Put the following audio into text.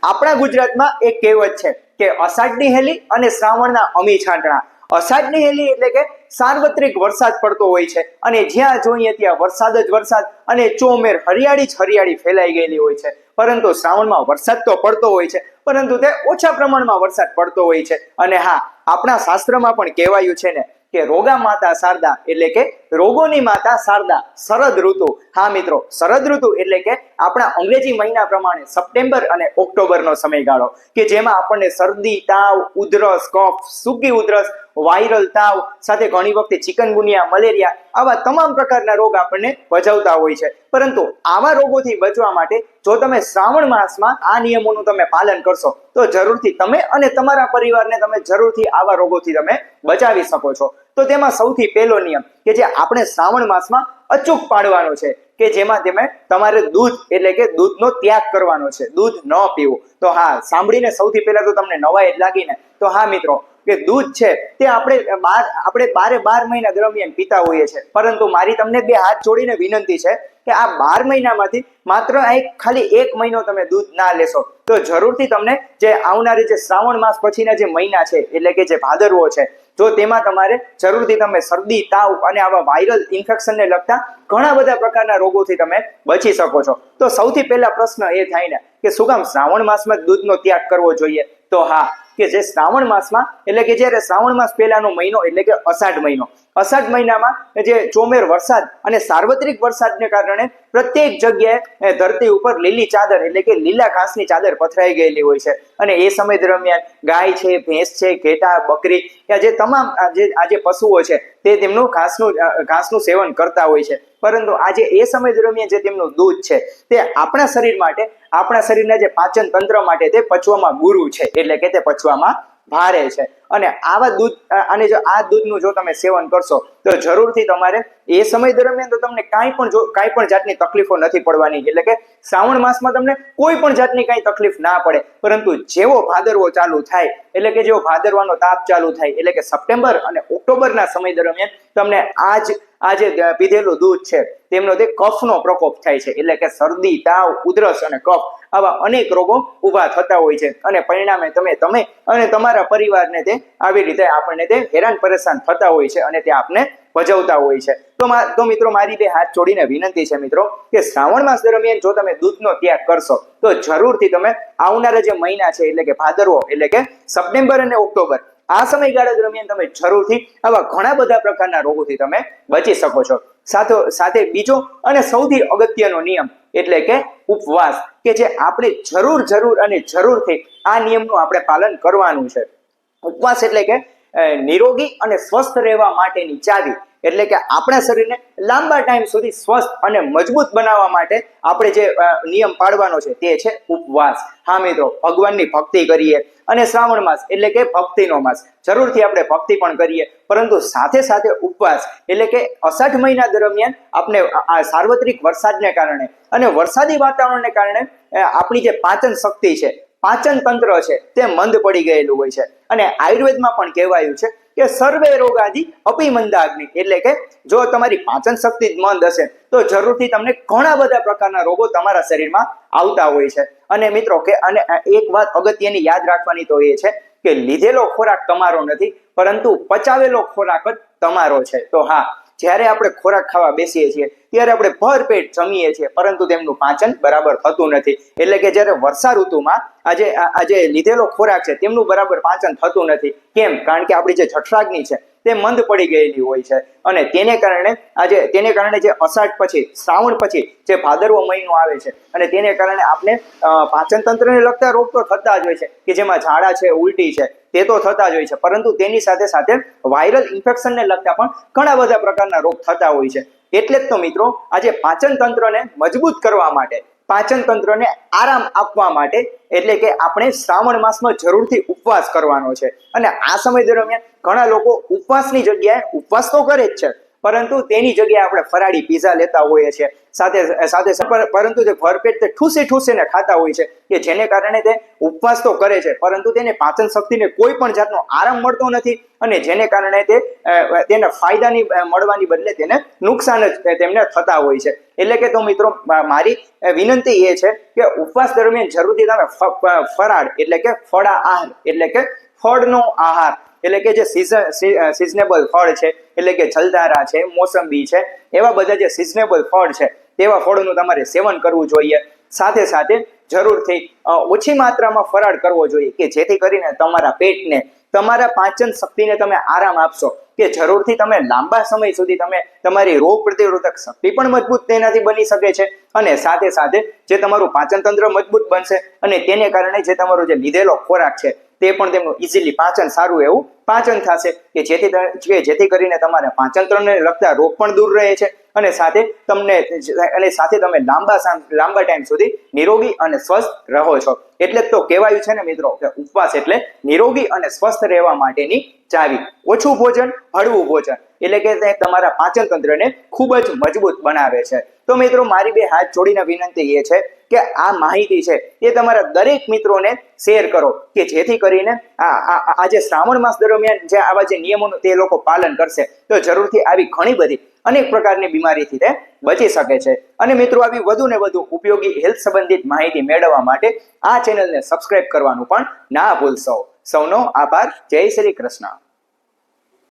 આપણા ગુજરાતમાં એક કહેવત છે કે અષાઢની હેલી અને શ્રાવણના અમી છાંટણા. અષાઢની હેલી એટલે કે સાર્વત્રિક વરસાદ પડતો હોય છે અને જ્યાં જોઈએ ત્યાં વરસાદ જ વરસાદ અને ચોમેર હરિયાળી જ હરિયાળી ફેલાઈ ગયેલી હોય છે. પરંતુ શ્રાવણમાં વરસાદ તો પડતો હોય છે, પરંતુ તે ઓછા પ્રમાણમાં વરસાદ પડતો હોય છે. અને હા, આપણા શાસ્ત્રમાં પણ કહેવાયું છે ને કે રોગા માતા શારદા એટલે કે રોગોની માતા શારદા. શરદ ઋતુ, હા મિત્રો, શરદ ઋતુ એટલે કે આપણા અંગ્રેજી મહિના પ્રમાણે સપ્ટેમ્બર અને ઓક્ટોબરનો સમયગાળો કે જેમાં આપણને શરદી, તાવ, ઉધરસ, કફ, સૂકી ઉધરસ, વાયરલ તાવ સાથે ઘણી વખતે ચિકનગુનિયા, મલેરિયા આવા તમામ પ્રકારના રોગ આપણને ભજવતા હોય છે. પરંતુ આવા રોગોથી બચવા માટે જો તમે શ્રાવણ માસમાં આ નિયમોનું તમે પાલન કરશો તો જરૂરથી તમે અને તમારા પરિવારને તમે જરૂરથી આવા રોગોથી તમે બચાવી શકો છો. તો તેમાં સૌથી પહેલો નિયમ કે જે આપણે શ્રાવણ માસમાં અચૂક પાડવાનો છે કે જેમાં તમારે દૂધ એટલે કે દૂધનો ત્યાગ કરવાનો છે, દૂધ ન પીવું. તો હા, સાંભળીને સૌથી પહેલા તો તમને નવાઈ જ લાગીને. તો હા મિત્રો, કે દૂધ છે તે આપણે 12 મહિના દરમિયાન પીતા હોઈએ છીએ, પરંતુ મારી તમને બે હાથ જોડીને વિનંતી છે કે આ 12 મહિનામાંથી માત્ર ખાલી 1 મહિનો તમે દૂધ ના લેશો તો જરૂરથી તમને જે આવનારી જે શ્રાવણ માસ પછીના જે મહિના છે એટલે કે જે ભાદરવો છે, જો તેમાં તમારે જરૂરથી તમે શરદી, તાવ અને આવા વાયરલ ઇન્ફેક્શનને લગતા ઘણા બધા પ્રકારના રોગોથી તમે બચી શકો છો. તો સૌથી પહેલા પ્રશ્ન એ થાય ને કે શું કામ શ્રાવણ માસમાં દૂધનો ત્યાગ કરવો જોઈએ? તો હા, કે જે શ્રાવણ માસમાં એટલે કે જ્યારે શ્રાવણ માસ પહેલાનો મહિનો એટલે કે અષાઢ મહિનો, અષાઢ મહિનામાં જે ચોમેર વરસાદ અને સાર્વત્રિક વરસાદને કારણે પ્રત્યેક જગ્યાએ ધરતી ઉપર લીલી ચાદર એટલે કે લીલા ઘાસની ચાદર પથરાઈ ગયેલી હોય છે. અને એ સમય દરમિયાન ગાય છે, ભેંસ છે, ઘેટા, બકરી જે તમામ જે પશુઓ છે તે તેમનું ઘાસનું સેવન કરતા હોય છે. પરંતુ આજે એ સમય દરમિયાન જે તેમનું દૂધ છે તે આપણા શરીર માટે, આપણા શરીરના જે પાચન તંત્ર માટે તે પચવામાં ગુરુ છે એટલે કે તે પચવામાં ભારે છે. અને આવા દૂધ અને જો આ દૂધનું જો તમે સેવન કરશો તો જરૂરથી તમારે એ સમય દરમિયાન તો તમને કાંઈ પણ જાતની તકલીફો નથી પડવાની. એટલે કે શ્રાવણ માસમાં તમને કોઈ પણ જાતની કાંઈ તકલીફ ના પડે. પરંતુ જેવો ભાદરવો ચાલુ થાય એટલે કે જેવો ભાદરવાનો તાપ ચાલુ થાય એટલે કે સપ્ટેમ્બર અને ઓક્ટોબરના સમય દરમિયાન તમને આ જે પીધેલું દૂધ છે તેમનો તે કફનો પ્રકોપ થાય છે. એટલે કે શરદી, તાવ, ઉધરસ અને કફ આવા અનેક રોગો ઊભા થતા હોય છે. અને પરિણામે તમે અને તમારા પરિવારને તે આવી રીતે આપણને તે હેરાન પરેશાન થતા હોય છે અને તે આપને ભજવતા હોય છે. તો મિત્રો, મારી બે હાથ જોડીને વિનંતી છે મિત્રો કે શ્રાવણ માસ દરમિયાન જો તમે દૂધનો ત્યાગ કરશો તો જરૂરથી તમે આવનારા જે મહિના છે એટલે કે ભાદરવો એટલે કે સપ્ટેમ્બર અને ઓક્ટોબર આ સમયગાળા દરમિયાન તમે જરૂરથી આવા ઘણા બધા પ્રકારના રોગોથી તમે બચી શકો છો. સાથે બીજો અને સૌથી અગત્યનો નિયમ એટલે કે ઉપવાસ, કે જે આપણે જરૂરથી આ નિયમનું આપણે પાલન કરવાનું છે. ઉપવાસ એટલે કે નિરોગી અને સ્વસ્થ રહેવા માટેની ચાવી. એટલે કે આપણા શરીરને લાંબા ટાઈમ સુધી સ્વસ્થ અને મજબૂત બનાવવા માટે આપણે જે નિયમ પાડવાનો છે તે છે ઉપવાસ. હા મિત્રો, ભગવાનની ભક્તિ કરીએ અને શ્રાવણ માસ એટલે કે ભક્તિનો માસ, જરૂરથી આપણે ભક્તિ પણ કરીએ, પરંતુ સાથે સાથે ઉપવાસ એટલે કે અષાઢ મહિના દરમિયાન આપણે આ સાર્વત્રિક વરસાદને કારણે અને વરસાદી વાતાવરણને કારણે આપણી જે પાચન શક્તિ છે, પાચન તંત્ર છે તે મંદ પડી ગયેલું હોય છે. અને આયુર્વેદમાં પણ કહેવાયું છે કે સર્વે રોગાદિ અપી મંદાગ્નિ, એટલે કે જો તમારી પાચન શક્તિ જ મંદ હશે તો જરૂરથી તમને ઘણા બધા પ્રકારના રોગો તમારા શરીરમાં આવતા હોય છે. અને મિત્રો અને એક વાત અગત્યની યાદ રાખવાની તો એ છે કે લીધેલો ખોરાક તમારો નથી, પરંતુ પચાવેલો ખોરાક જ તમારો છે. તો હા, જ્યારે આપણે ખોરાક ખાવા બેસીએ છીએ ત્યારે આપણે ભરપેટ જમીએ છીએ, પરંતુ તેમનું પાચન બરાબર થતું નથી. એટલે કે જ્યારે વર્ષા ઋતુમાં આજે લીધેલો ખોરાક છે તેમનું બરાબર પાચન થતું નથી. કેમ? કારણ કે આપણી જે જઠરાગ્નિ છે તે મંદ પડી ગયેલી હોય છે. અને તેને કારણે જે અષાઢ પછી, શ્રાવણ પછી જે ભાદરવો મહિનો આવે છે અને તેને કારણે આપણે પાચન તંત્રને લગતા રોગ તો થતા જ હોય છે કે જેમાં ઝાડા છે, ઉલટી છે તે તો થતા જ હોય છે, પરંતુ તેની સાથે સાથે વાયરલ ઇન્ફેક્શનને લગતા પણ ઘણા બધા પ્રકારના રોગ થતા હોય છે. એટલે જ તો મિત્રો, આજે પાચન તંત્રને મજબૂત કરવા માટે, પાચન તંત્રને આરામ આપવા માટે એટલે કે આપણે શ્રાવણ માસમાં જરૂરથી ઉપવાસ કરવાનો છે. અને આ સમય દરમિયાન ઘણા લોકો ઉપવાસની જગ્યાએ ઉપવાસ તો કરે જ છે, પરંતુ તેની જગ્યાએ આપણે ફરાળી પીઝા લેતા હોઈએ છીએ, પરંતુ તે ભરપેટ તે ઠૂસીને ખાતા હોય છે, કે જેને કારણે તે ઉપવાસ તો કરે છે પરંતુ તેને પાચન શક્તિને કોઈ પણ જાતનો આરામ મળતો નથી, અને જેને કારણે તેને ફાયદાની મળવાની બદલે તેને નુકસાન જ તેમને થતા હોય છે. એટલે કે તો મિત્રો મારી વિનંતી એ છે કે ઉપવાસ દરમિયાન જરૂરથી તમે ફરાળ એટલે કે ફળા આહાર એટલે કે ફળનો આહાર એટલે કે જે સિઝનેબલ ફળ છે, એટલે કે જલધારા છે, મોસંબી છે, એવા બધા જે સિઝનેબલ ફળ છે તેવા ફળોનું તમારે સેવન કરવું જોઈએ. સાથે સાથે જરૂરથી ઓછી માત્રામાં ફરાળ કરવો જોઈએ, કે જેથી કરીને તમારા પેટને, તમારા પાચન શક્તિને તમે આરામ આપશો, કે જરૂરથી તમે લાંબા સમય સુધી તમારી રોગ પ્રતિરોધક શક્તિ પણ મજબૂત તેનાથી બની શકે છે, અને સાથે સાથે જે તમારું પાચન તંત્ર મજબૂત બનશે, અને તેને કારણે જે તમારો જે લીધેલો ખોરાક છે તે પણ તેમનું ઇઝીલી પાચન, સારું એવું પાચન થશે, કે જેથી કરીને તમારા પાચન તંત્રને લગતા રોગ પણ દૂર રહે છે, અને સાથે તમે લાંબા ટાઈમ સુધી નિરોગી અને સ્વસ્થ રહો છો. એટલે જ તો કહેવાયું છે ને મિત્રો કે ઉપવાસ એટલે નિરોગી અને સ્વસ્થ રહેવા માટેની ચાવી. ઓછું ભોજન, હળવું ભોજન, એટલે કે તે તમારા પાચન તંત્રને ખૂબ જ મજબૂત બનાવે છે. તો મિત્રો મારી બે હાથ જોડીને વિનંતી એ છે કે આ માહિતી છે એ તમારા દરેક મિત્રોને શેર કરો, કે જેથી કરીને આજે શ્રાવણ માસ દરમિયાન જે આવા જે નિયમોનું તે લોકો પાલન કરશે તો જરૂરથી આવી ઘણી બધી અનેક પ્રકારની બીમારીથી તે બચી શકે છે. અને મિત્રો આવી વધુ ને વધુ ઉપયોગી હેલ્થ સંબંધિત માહિતી મેળવવા માટે આ ચેનલને સબસ્ક્રાઇબ કરવાનું પણ ના ભૂલશો. સૌનો આભાર. જય શ્રી કૃષ્ણ.